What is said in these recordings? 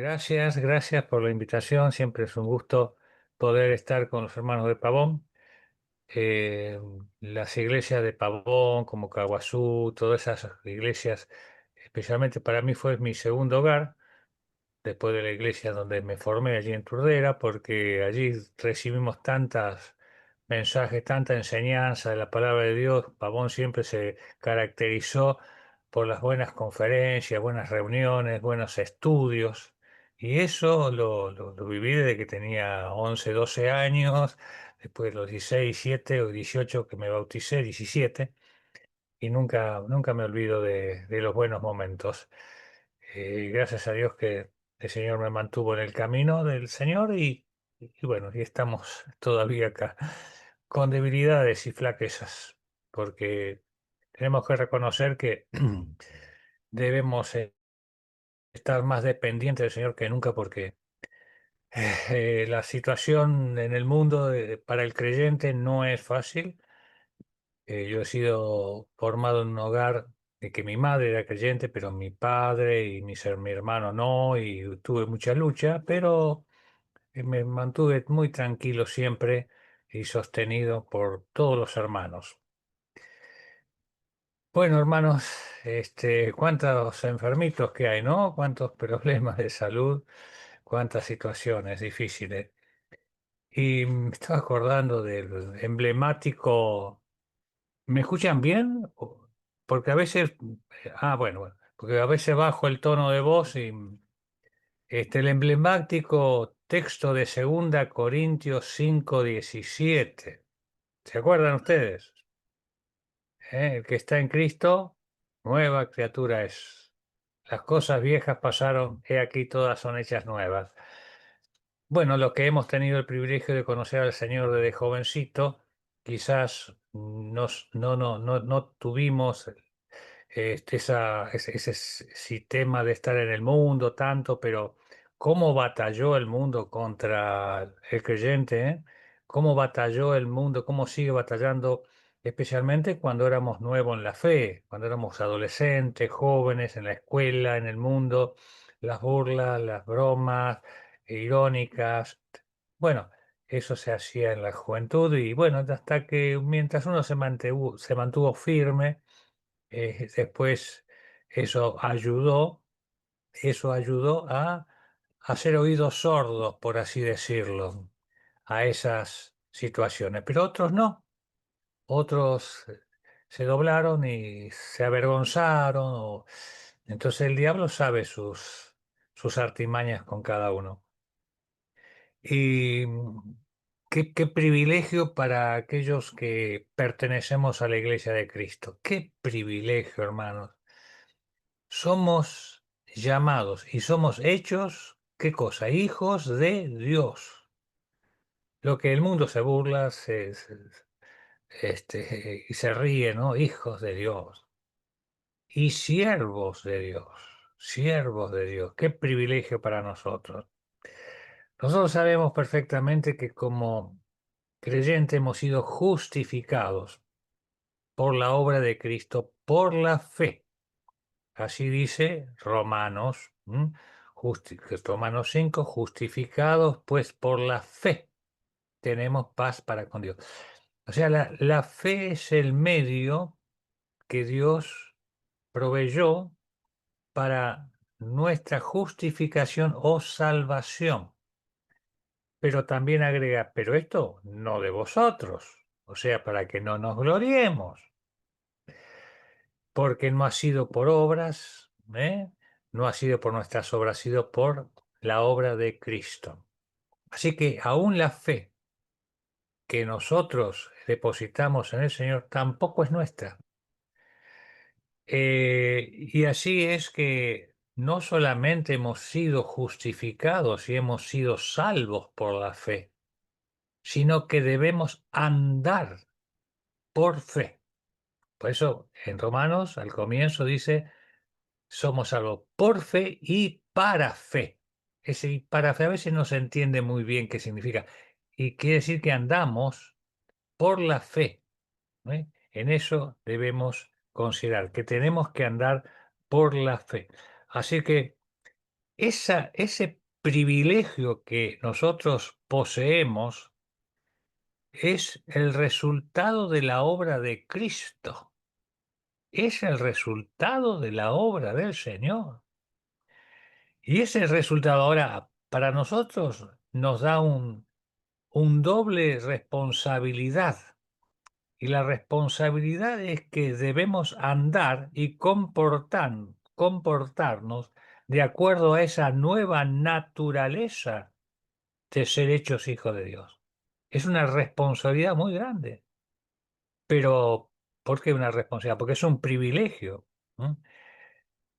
Gracias por la invitación. Siempre es un gusto poder estar con los hermanos de Pavón. Eh, las iglesias de Pavón, como Caguazú, todas esas iglesias, especialmente para mí fue mi segundo hogar, después de la iglesia donde me formé allí en Turdera, porque allí recibimos tantas mensajes, tanta enseñanza de la palabra de Dios. Pavón siempre se caracterizó por las buenas conferencias, buenas reuniones, buenos estudios, y eso lo viví desde que tenía 11 12 años, después de los 16 17 o 18 que me bauticé, 17, y nunca me olvido de los buenos momentos. Gracias a Dios que el Señor me mantuvo en el camino del Señor y bueno, y estamos todavía acá con debilidades y flaquezas, porque tenemos que reconocer que debemos estar más dependientes del Señor que nunca, porque la situación en el mundo para el creyente no es fácil. Yo he sido formado en un hogar de que mi madre era creyente, pero mi padre y mi hermano no, y tuve mucha lucha, pero me mantuve muy tranquilo siempre y sostenido por todos los hermanos. Bueno, hermanos, cuántos enfermitos que hay, ¿no? Cuántos problemas de salud, cuántas situaciones difíciles. Y me estaba acordando del emblemático. ¿Me escuchan bien? Porque a veces, bueno, porque a veces bajo el tono de voz y el emblemático texto de 2 Corintios 5:17. ¿Se acuerdan ustedes? El que está en Cristo, nueva criatura es. Las cosas viejas pasaron, he aquí todas son hechas nuevas. Bueno, los que hemos tenido el privilegio de conocer al Señor desde jovencito, quizás no tuvimos ese sistema de estar en el mundo tanto, pero cómo batalló el mundo contra el creyente, ¿eh? Cómo batalló el mundo, cómo sigue batallando, especialmente cuando éramos nuevos en la fe, cuando éramos adolescentes, jóvenes, en la escuela, en el mundo, las burlas, las bromas irónicas. Bueno, eso se hacía en la juventud y bueno, hasta que mientras uno se mantuvo firme, después eso ayudó, eso ayudó a hacer oídos sordos, por así decirlo, a esas situaciones. Pero otros no, otros se doblaron y se avergonzaron. Entonces el diablo sabe sus artimañas con cada uno. Y qué privilegio para aquellos que pertenecemos a la Iglesia de Cristo. Qué privilegio, hermanos. Somos llamados y somos hechos, ¿qué cosa? Hijos de Dios. Lo que el mundo se burla y se ríe, ¿no? Hijos de Dios y siervos de Dios. Siervos de Dios. Qué privilegio para nosotros. Nosotros sabemos perfectamente que como creyentes hemos sido justificados por la obra de Cristo, por la fe. Así dice Romanos, Romanos 5, justificados pues por la fe tenemos paz para con Dios. O sea, la fe es el medio que Dios proveyó para nuestra justificación o salvación. Pero también agrega, pero esto no de vosotros, o sea, para que no nos gloriemos, porque no ha sido por obras, ¿eh? No ha sido por nuestras obras, ha sido por la obra de Cristo. Así que aún la fe que nosotros depositamos en el Señor tampoco es nuestra. Y así es que no solamente hemos sido justificados y hemos sido salvos por la fe, sino que debemos andar por fe. Por eso en Romanos al comienzo dice, somos salvos por fe y para fe. Ese y para fe a veces no se entiende muy bien qué significa. Y quiere decir que andamos por la fe, ¿no? En eso debemos considerar que tenemos que andar por la fe. Así que ese privilegio que nosotros poseemos es el resultado de la obra de Cristo, es el resultado de la obra del Señor. Y ese resultado ahora para nosotros nos da un doble responsabilidad. Y la responsabilidad es que debemos andar y comportarnos de acuerdo a esa nueva naturaleza de ser hechos hijos de Dios. Es una responsabilidad muy grande. Pero, ¿por qué una responsabilidad? Porque es un privilegio, ¿no?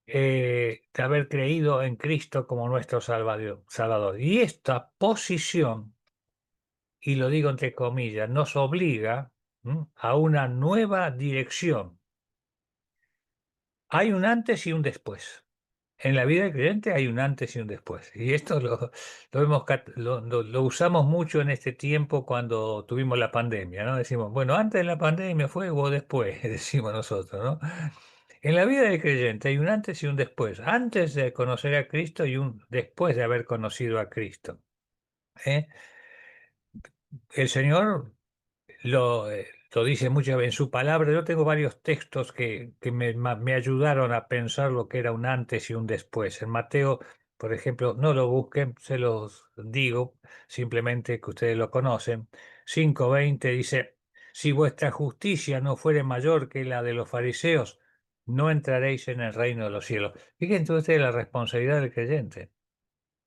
De haber creído en Cristo como nuestro Salvador. Y esta posición, y lo digo entre comillas, nos obliga, a una nueva dirección. Hay un antes y un después. En la vida del creyente hay un antes y un después. Y esto lo usamos mucho en este tiempo cuando tuvimos la pandemia, ¿no? Decimos, bueno, antes de la pandemia fue o después, decimos nosotros, ¿no? En la vida del creyente hay un antes y un después. Antes de conocer a Cristo y un después de haber conocido a Cristo. ¿Eh? El Señor lo dice muchas veces en su palabra. Yo tengo varios textos que me ayudaron a pensar lo que era un antes y un después. En Mateo, por ejemplo, no lo busquen, se los digo, simplemente que ustedes lo conocen. 5:20 dice, si vuestra justicia no fuere mayor que la de los fariseos, no entraréis en el reino de los cielos. Fíjense ustedes la responsabilidad del creyente.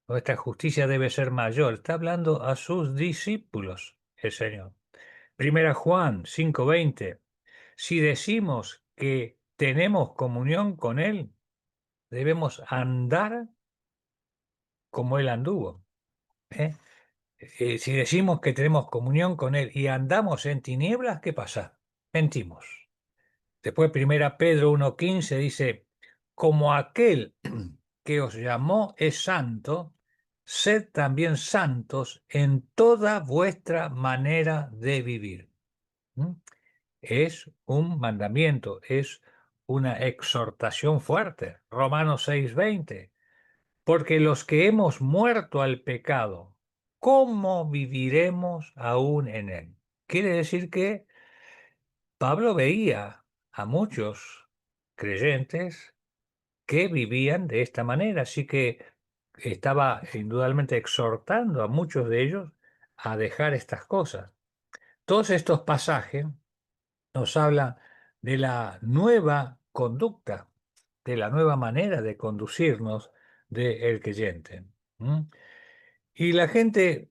Nuestra justicia debe ser mayor. Está hablando a sus discípulos, el Señor. Primera Juan 5:20. Si decimos que tenemos comunión con Él, debemos andar como Él anduvo. ¿Eh? Si decimos que tenemos comunión con Él y andamos en tinieblas, ¿qué pasa? Mentimos. Después, Primera Pedro 1:15 dice, como aquel que os llamó es santo, sed también santos en toda vuestra manera de vivir. ¿Mm? Es un mandamiento, es una exhortación fuerte. Romanos 6:20. Porque los que hemos muerto al pecado, ¿cómo viviremos aún en él? Quiere decir que Pablo veía a muchos creyentes que vivían de esta manera, así que estaba indudablemente exhortando a muchos de ellos a dejar estas cosas. Todos estos pasajes nos habla de la nueva conducta, de la nueva manera de conducirnos del creyente. ¿M? Y la gente,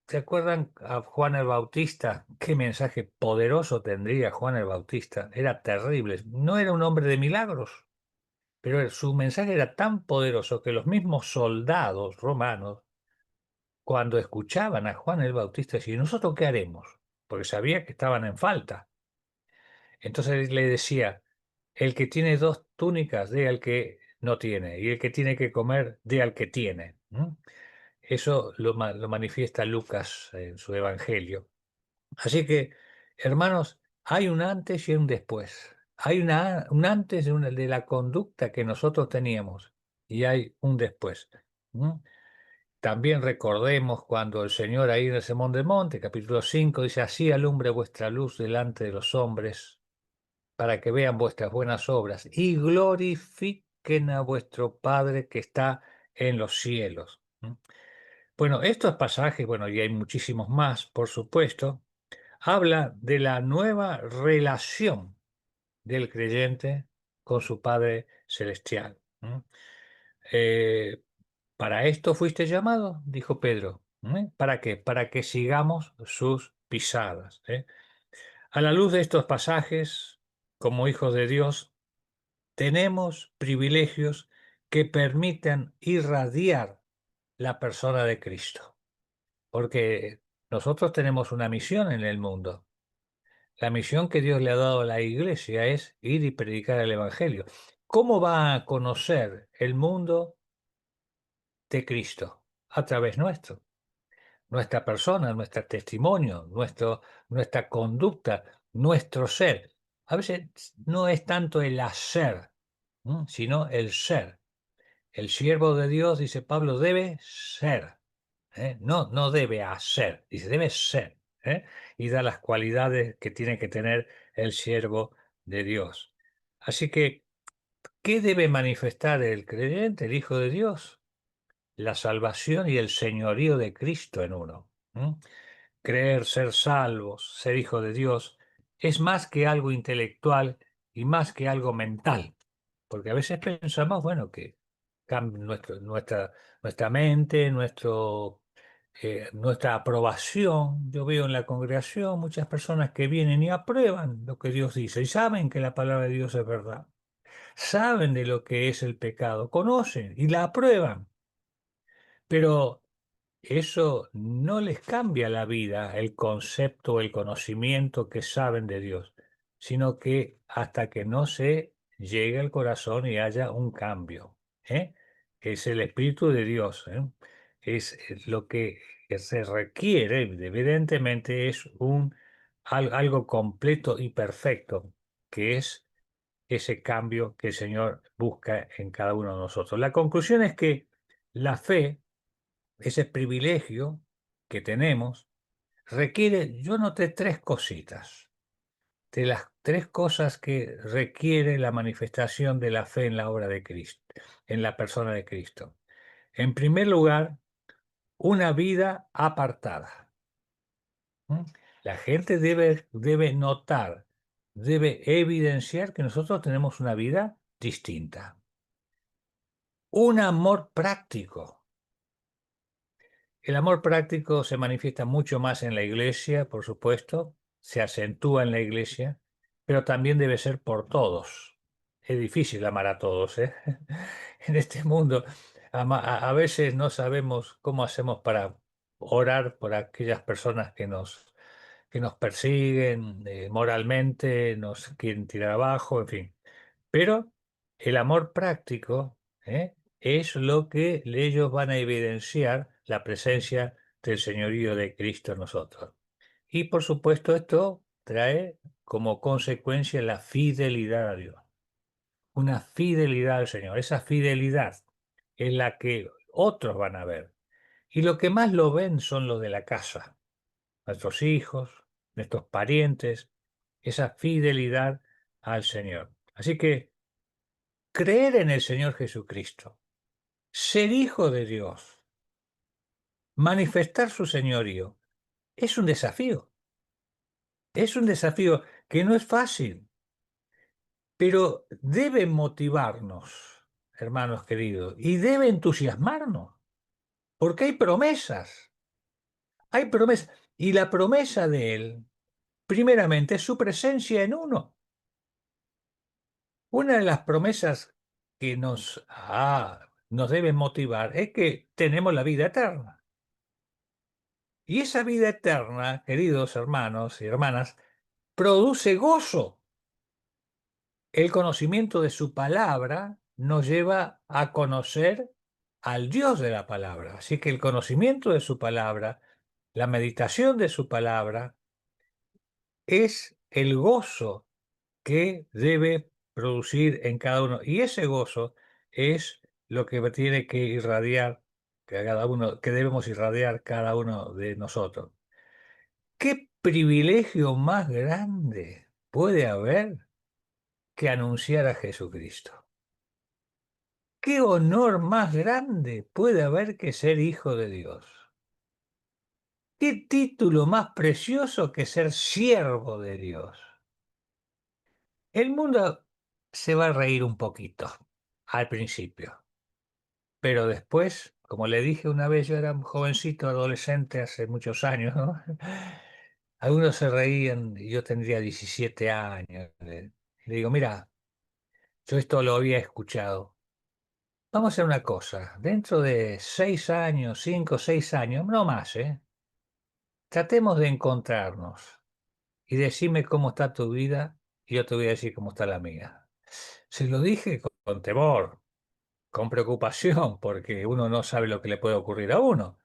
¿se acuerdan a Juan el Bautista? ¿Qué mensaje poderoso tendría Juan el Bautista? Era terrible. No era un hombre de milagros, pero su mensaje era tan poderoso que los mismos soldados romanos, cuando escuchaban a Juan el Bautista, decían, ¿nosotros qué haremos? Porque sabía que estaban en falta. Entonces le decía, el que tiene dos túnicas, dé al que no tiene, y el que tiene que comer, dé al que tiene. Eso lo manifiesta Lucas en su Evangelio. Así que, hermanos, hay un antes y un después. Hay un antes de la conducta que nosotros teníamos y hay un después. ¿Mm? También recordemos cuando el Señor ahí en el Sermón del Monte, capítulo 5, dice, así alumbre vuestra luz delante de los hombres, para que vean vuestras buenas obras y glorifiquen a vuestro Padre que está en los cielos. Bueno, estos pasajes, bueno, y hay muchísimos más, por supuesto, habla de la nueva relación del creyente con su Padre Celestial. Eh, para esto fuiste llamado, dijo Pedro. ¿Para qué? Para que sigamos sus pisadas. A la luz de estos pasajes, como hijos de Dios, tenemos privilegios que permiten irradiar la persona de Cristo, porque nosotros tenemos una misión en el mundo. La misión que Dios le ha dado a la iglesia es ir y predicar el Evangelio. ¿Cómo va a conocer el mundo de Cristo? A través nuestro, nuestra persona, nuestro testimonio, nuestra conducta, nuestro ser. A veces no es tanto el hacer, sino el ser. El siervo de Dios, dice Pablo, debe ser. No, no debe hacer, dice, debe ser. ¿Eh? Y da las cualidades que tiene que tener el siervo de Dios. Así que, ¿qué debe manifestar el creyente, el Hijo de Dios? La salvación y el señorío de Cristo en uno. Creer, ser salvos, ser hijo de Dios, es más que algo intelectual y más que algo mental. Porque a veces pensamos, bueno, que nuestra mente, nuestra aprobación. Yo veo en la congregación muchas personas que vienen y aprueban lo que Dios dice y saben que la palabra de Dios es verdad. Saben de lo que es el pecado, conocen y la aprueban. Pero eso no les cambia la vida, el concepto, el conocimiento que saben de Dios, sino que hasta que no se llegue al corazón y haya un cambio. ¿Eh? Es el Espíritu de Dios. Es lo que se requiere, evidentemente, es algo completo y perfecto, que es ese cambio que el Señor busca en cada uno de nosotros. La conclusión es que la fe, ese privilegio que tenemos, requiere, yo noté tres cositas, de las tres cosas que requiere la manifestación de la fe en la obra de Cristo, en la persona de Cristo. En primer lugar, una vida apartada. ¿Mm? La gente debe notar, debe evidenciar que nosotros tenemos una vida distinta. Un amor práctico. El amor práctico se manifiesta mucho más en la iglesia, por supuesto, se acentúa en la iglesia, pero también debe ser por todos. Es difícil amar a todos, ¿eh? En este mundo a veces no sabemos cómo hacemos para orar por aquellas personas que nos persiguen moralmente, nos quieren tirar abajo, en fin. Pero el amor práctico, es lo que ellos van a evidenciar la presencia del señorío de Cristo en nosotros. Y por supuesto esto trae como consecuencia la fidelidad a Dios, una fidelidad al Señor. Esa fidelidad es la que otros van a ver. Y lo que más lo ven son los de la casa, nuestros hijos, nuestros parientes, esa fidelidad al Señor. Así que creer en el Señor Jesucristo, ser hijo de Dios, manifestar su señorío, es un desafío que no es fácil, pero debe motivarnos, hermanos queridos, y debe entusiasmarnos, porque hay promesas, y la promesa de Él, primeramente, es su presencia en uno. Una de las promesas que nos debe motivar es que tenemos la vida eterna. Y esa vida eterna, queridos hermanos y hermanas, produce gozo. El conocimiento de su palabra nos lleva a conocer al Dios de la palabra. Así que el conocimiento de su palabra, la meditación de su palabra, es el gozo que debe producir en cada uno. Y ese gozo es lo que tiene que irradiar que debemos irradiar cada uno de nosotros. ¿Qué privilegio más grande puede haber que anunciar a Jesucristo? ¿Qué honor más grande puede haber que ser hijo de Dios? ¿Qué título más precioso que ser siervo de Dios? El mundo se va a reír un poquito al principio, pero después, como le dije una vez, yo era un jovencito, adolescente hace muchos años, ¿no? Algunos se reían y yo tendría 17 años. Le digo, mira, yo esto lo había escuchado. Vamos a hacer una cosa. Dentro de 6 años, 5 o 6 años, no más, ¿eh? Tratemos de encontrarnos y decime cómo está tu vida y yo te voy a decir cómo está la mía. Se lo dije con temor, con preocupación, porque uno no sabe lo que le puede ocurrir a uno.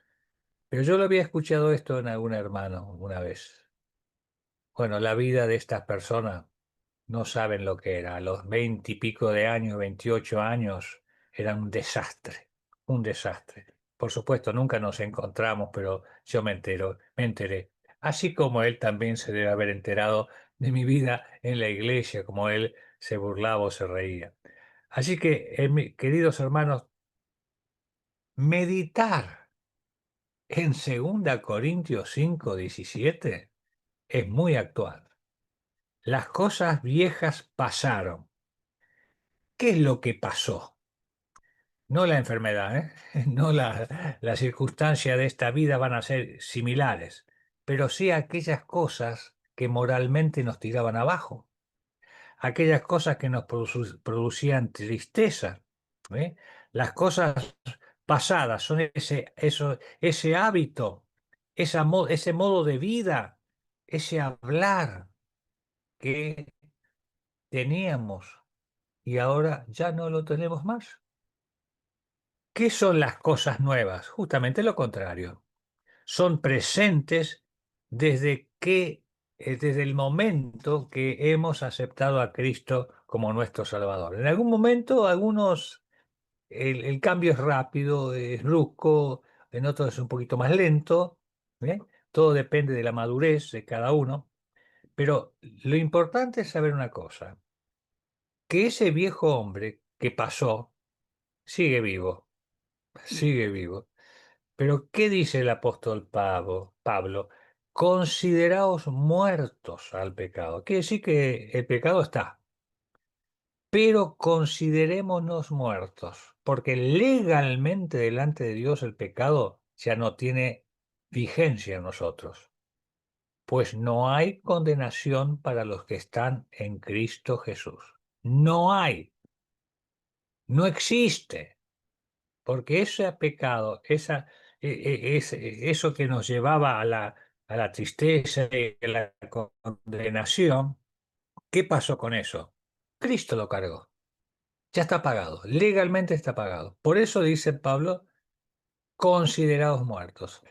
Pero yo lo había escuchado esto en algún hermano una vez. Bueno, la vida de estas personas no saben lo que era. A los 20 y pico de años, 28 años, era un desastre, un desastre. Por supuesto, nunca nos encontramos, pero yo me enteré. Así como él también se debe haber enterado de mi vida en la iglesia, como él se burlaba o se reía. Así que, queridos hermanos, meditar en 2 Corintios 5:17 es muy actual. Las cosas viejas pasaron. ¿Qué es lo que pasó? No la enfermedad, ¿eh? No las circunstancias de esta vida van a ser similares, pero sí aquellas cosas que moralmente nos tiraban abajo, aquellas cosas que nos producían tristeza, ¿eh? Las cosas pasadas son ese hábito, ese modo de vida, ese hablar que teníamos y ahora ya no lo tenemos más. ¿Qué son las cosas nuevas? Justamente lo contrario. Son presentes desde desde el momento que hemos aceptado a Cristo como nuestro Salvador. En algún momento, el cambio es rápido, es brusco, en otros es un poquito más lento, ¿eh? Todo depende de la madurez de cada uno. Pero lo importante es saber una cosa, que ese viejo hombre que pasó sigue vivo, sigue vivo. Pero, ¿qué dice el apóstol Pablo? Consideraos muertos al pecado. Quiere decir que el pecado está, pero considerémonos muertos, porque legalmente delante de Dios el pecado ya no tiene vigencia en nosotros, pues no hay condenación para los que están en Cristo Jesús. No hay, no existe. Porque ese pecado, eso que nos llevaba a la tristeza y a la condenación, ¿qué pasó con eso? Cristo lo cargó. Ya está pagado, legalmente está pagado. Por eso dice Pablo, considerados muertos.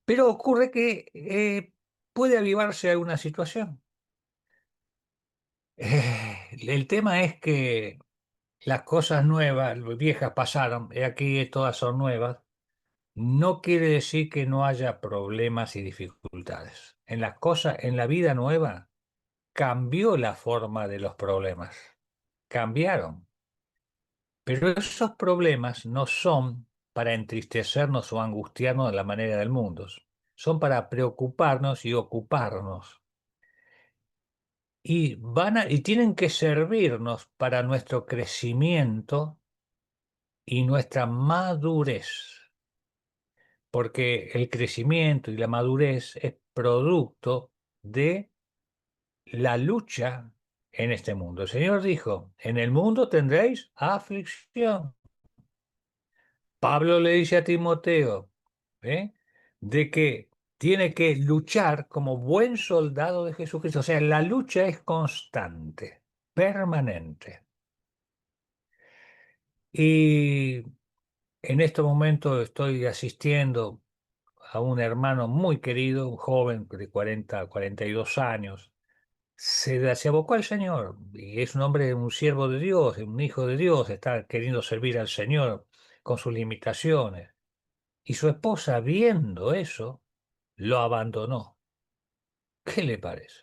Pero ocurre que puede avivarse alguna situación. El tema es que las cosas nuevas, viejas pasaron, y aquí todas son nuevas. No quiere decir que no haya problemas y dificultades. En la vida nueva, cambió la forma de los problemas. Cambiaron. Pero esos problemas no son para entristecernos o angustiarnos de la manera del mundo. Son para preocuparnos y ocuparnos. Y tienen que servirnos para nuestro crecimiento y nuestra madurez. Porque el crecimiento y la madurez es producto de la lucha en este mundo. El Señor dijo, en el mundo tendréis aflicción. Pablo le dice a Timoteo, ¿eh? De que tiene que luchar como buen soldado de Jesucristo. O sea, la lucha es constante, permanente. Y en este momento estoy asistiendo a un hermano muy querido, un joven de 42 años. Se abocó al Señor y es un hombre, un siervo de Dios, un hijo de Dios, está queriendo servir al Señor con sus limitaciones. Y su esposa, viendo eso, lo abandonó. ¿Qué le parece?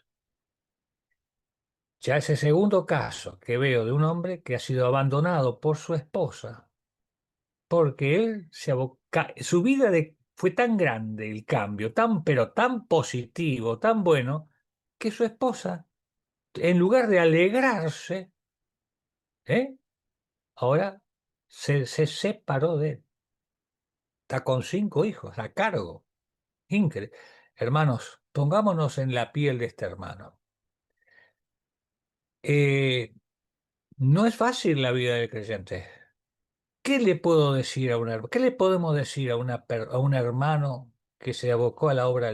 Ya es el segundo caso que veo de un hombre que ha sido abandonado por su esposa, porque él su vida fue tan grande el cambio, pero tan positivo, tan bueno, que su esposa, en lugar de alegrarse, ¿eh? Ahora se separó de él. Está con 5 hijos a cargo. Increíble. Hermanos, pongámonos en la piel de este hermano. Eh, no es fácil la vida del creyente. ¿Qué le puedo decir qué le podemos decir a un hermano que se abocó a la obra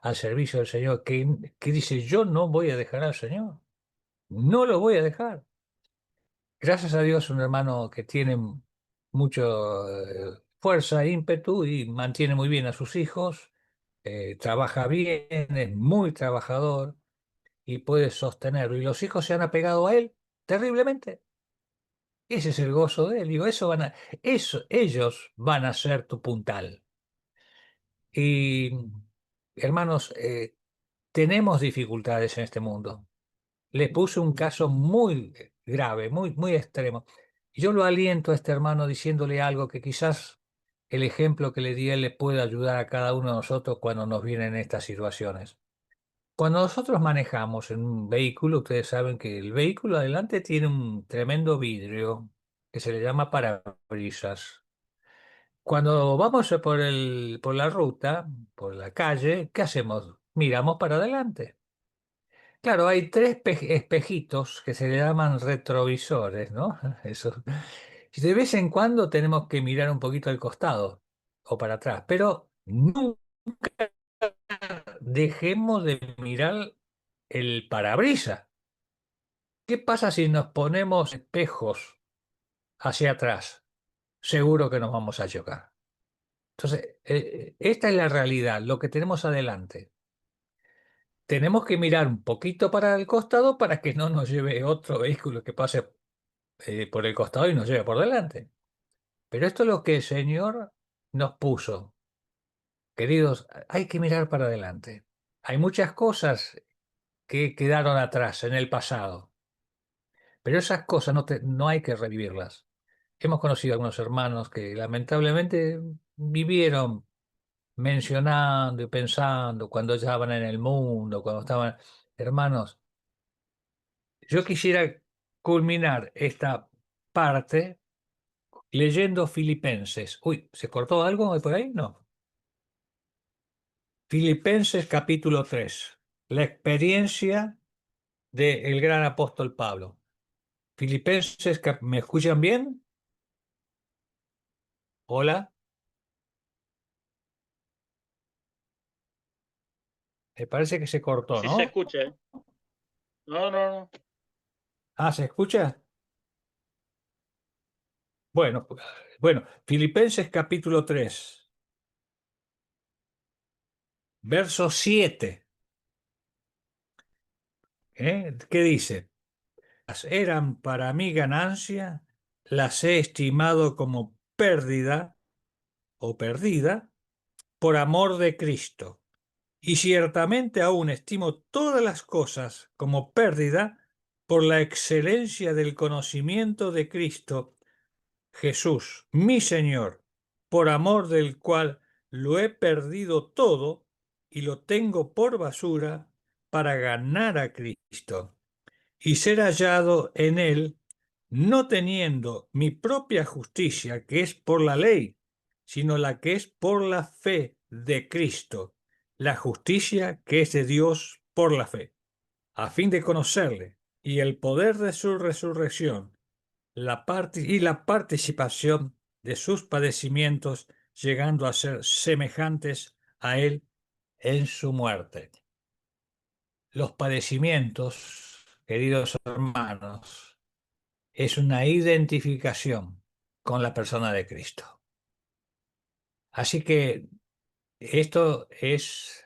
al servicio del Señor, que dice, yo no voy a dejar al Señor? No lo voy a dejar. Gracias a Dios, un hermano que tiene mucho fuerza, ímpetu y mantiene muy bien a sus hijos, trabaja bien, es muy trabajador y puede sostenerlo. Y los hijos se han apegado a él terriblemente. Ese es el gozo de él. Digo, ellos van a ser tu puntal. Y hermanos, tenemos dificultades en este mundo. Le puse un caso muy grave, muy extremo. Y yo lo aliento a este hermano diciéndole algo que quizás el ejemplo que le di a él le pueda ayudar a cada uno de nosotros cuando nos vienen estas situaciones. Cuando nosotros manejamos en un vehículo, ustedes saben que el vehículo adelante tiene un tremendo vidrio que se le llama parabrisas. Cuando vamos por la ruta, por la calle, ¿qué hacemos? Miramos para adelante. Claro, hay tres espejitos que se le llaman retrovisores, ¿no? Eso. Y de vez en cuando tenemos que mirar un poquito al costado o para atrás, pero nunca dejemos de mirar el parabrisas. ¿Qué pasa si nos ponemos espejos hacia atrás? Seguro que nos vamos a chocar. Entonces, esta es la realidad, lo que tenemos adelante. Tenemos que mirar un poquito para el costado para que no nos lleve otro vehículo que pase por el costado y nos lleve por delante. Pero esto es lo que el Señor nos puso. Queridos, hay que mirar para adelante. Hay muchas cosas que quedaron atrás en el pasado, pero esas cosas no hay que revivirlas. Hemos conocido algunos hermanos que lamentablemente vivieron mencionando y pensando cuando ya estaban en el mundo, cuando estaban... Hermanos, yo quisiera culminar esta parte leyendo Filipenses. Uy, ¿se cortó algo por ahí? No. Filipenses capítulo 3. La experiencia del gran apóstol Pablo. Filipenses, ¿me escuchan bien? Hola, me parece que se cortó, Sí se ¿no? escucha, ¿eh? No, no, no. Ah, ¿se escucha? Bueno, bueno, Filipenses capítulo 3, verso 7. ¿Qué dice? Las eran para mí ganancia, las he estimado como pérdida o perdida por amor de Cristo. Y ciertamente aún estimo todas las cosas como pérdida por la excelencia del conocimiento de Cristo Jesús, mi Señor, por amor del cual lo he perdido todo y lo tengo por basura para ganar a Cristo y ser hallado en él, no teniendo mi propia justicia, que es por la ley, sino la que es por la fe de Cristo, la justicia que es de Dios por la fe, a fin de conocerle y el poder de su resurrección, y la participación de sus padecimientos, llegando a ser semejantes a él en su muerte. Los padecimientos, queridos hermanos, es una identificación con la persona de Cristo. Así que esto es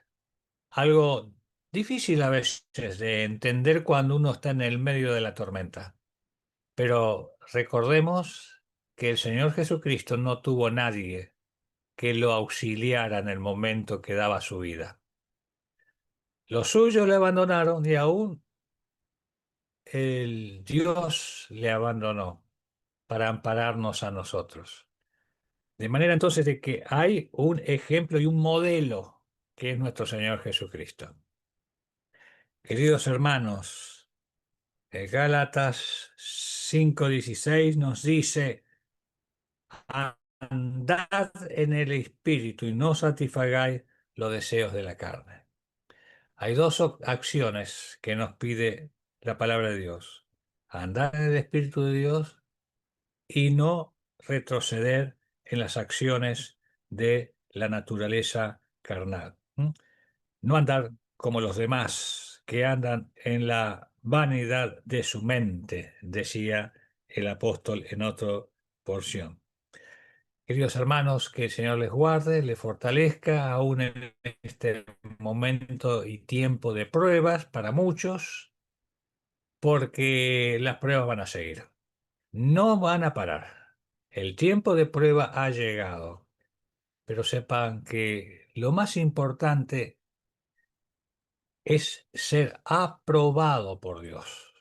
algo difícil a veces de entender cuando uno está en el medio de la tormenta. Pero recordemos que el Señor Jesucristo no tuvo nadie que lo auxiliara en el momento que daba su vida. Los suyos le abandonaron y aún el Dios le abandonó para ampararnos a nosotros. De manera entonces de que hay un ejemplo y un modelo que es nuestro Señor Jesucristo. Queridos hermanos, Gálatas 5:16 nos dice, andad en el Espíritu y no satisfagáis los deseos de la carne. Hay dos acciones que nos pide la palabra de Dios. Andar en el Espíritu de Dios y no retroceder en las acciones de la naturaleza carnal. No andar como los demás que andan en la vanidad de su mente, decía el apóstol en otra porción. Queridos hermanos, que el Señor les guarde, les fortalezca, aún en este momento y tiempo de pruebas para muchos, porque las pruebas van a seguir. no van a parar. El tiempo de prueba ha llegado, pero sepan que lo más importante es ser aprobado por Dios.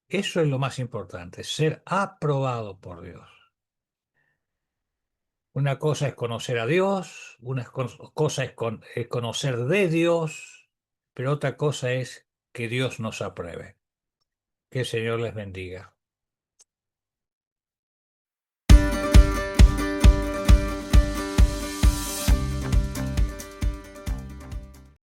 Eso es lo más importante, ser aprobado por Dios. Una cosa es conocer a Dios, cosa es conocer de Dios, pero otra cosa es que Dios nos apruebe. Que el Señor les bendiga.